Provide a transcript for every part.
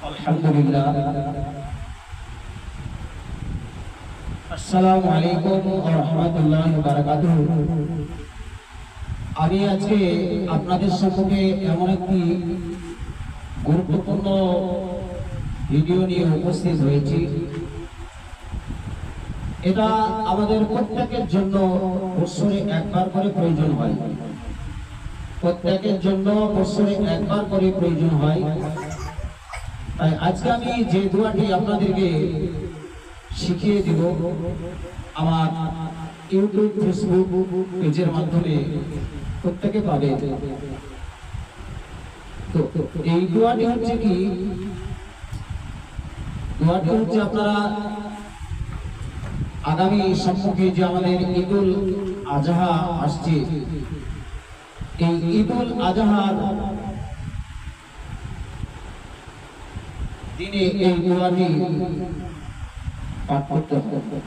আলহামদুলিল্লাহ। আসসালামু আলাইকুম ওয়া রাহমাতুল্লাহি ওয়া বারাকাতুহু। আমি আজকে আপনাদের সম্মুখে এমন একটি গুরুত্বপূর্ণ ভিডিও নিয়ে উপস্থিত হয়েছি। এটা আমাদের প্রত্যেকের জন্য বছরে একবার করে প্রয়োজন হয়। প্রত্যেকের জন্য বছরে একবার করে প্রয়োজন হয়। তাই আজকে আমি যে দোয়াটি আপনাদেরকে শিখিয়ে দিব, আমার ইউটিউব ফেসবুক পেজের মাধ্যমে প্রত্যেকে পাবে। তো এই দোয়াটি হচ্ছে কি, দোয়াটি হচ্ছে আপনারা আগামী সম্মুখে যে আমাদের ঈদুল আজহা আসছে, এই ঈদুল আজহার দিনে এই দোয়াটি পাঠ করতে হবে।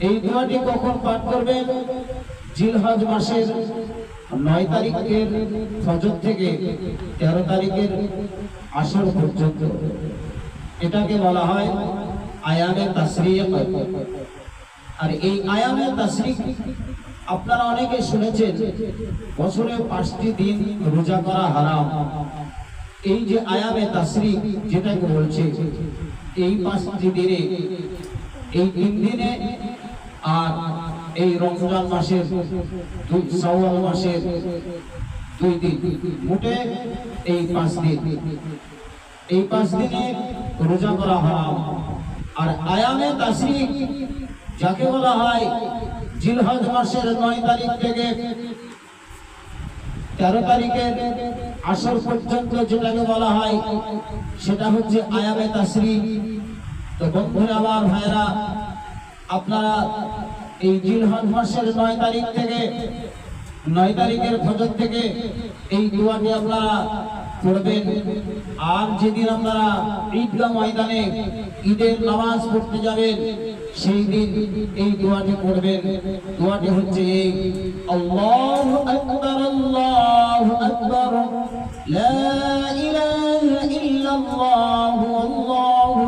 এই দোয়াটি কখন পাঠ করবেন? জিলহজ মাসের 9 তারিখের ফজর থেকে 13 তারিখের আসর পর্যন্ত। এটাকে বলা হয় আয়ামে তাশরিক। আর এই আয়ামে তাশরিক আপনারা অনেকে শুনেছেন, বছরে 5টি দিন রোজা করা হারাম। এই যে আয়ামে তাশরিক যেটাকে বলছে, এই 5টি দিনে, এই 3 দিনে আর এই রমজান মাসের শাওয়াল মাসের 2 দিন, মোটে এই 5 দিন, এই 5 দিনে রোজা করা হারাম। আর আয়ামে তাশরিক যাকে বলা হয় জিলহজ মাসের 9 তারিখ থেকে 13 তারিখের আসর পর্যন্ত যেটাকে বলা হয়, সেটা হচ্ছে আয়ামে তাশরিক। তো বন্ধুরা আমার, ভাইরা, আপনারা এই জিলহজ মাসের 9 তারিখ থেকে 9 তারিখের ফজর থেকে এই দোয়াটি আপনারা পড়বেন। আর যেদিন আপনারা ঈদগাহ ময়দানে ঈদের নামাজ পড়তে যাবেন, সেই দিন এই দোয়াটি পড়বেন। দোয়াটি হচ্ছে এই, আল্লাহু আকবার আল্লাহু আকবার লা ইলাহা ইল্লাল্লাহু আল্লাহু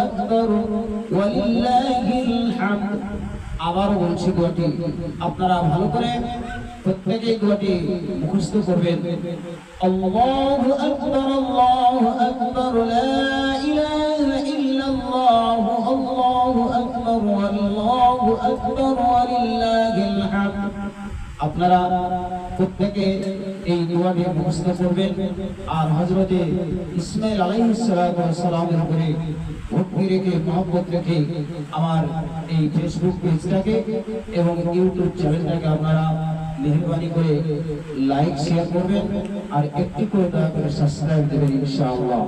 আকবার ওয়ালিল্লাহিল হামদ। আবার বলছি, দোয়াটি আপনারা ভালো করে প্রত্যেকে দোয়াটি মুখস্থ করবেন। আল্লাহু আকবার লা ইলাহা ইল্লাল্লাহু আল্লাহু আকবার আল্লাহু আকবার ওয়ালিল্লাহিল হামদ। আপনারা প্রত্যেকে এই দোয়াটি মুখস্থ করবেন। আর হযরতে ইসমাঈল আলাইহিস সালামের উপরে ভক্তি রেখে, মহব্বত রেখে আমার এই ফেসবুক পেজটাকে এবং ইউটিউব চ্যানেলটাকে আপনারা মেহরবানি করে লাইক, শেয়ার করবেন আর একটি করে দয়া করে সাবস্ক্রাইব দেবেন ইনশাআল্লাহ।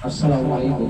আসসালামু আলাইকুম।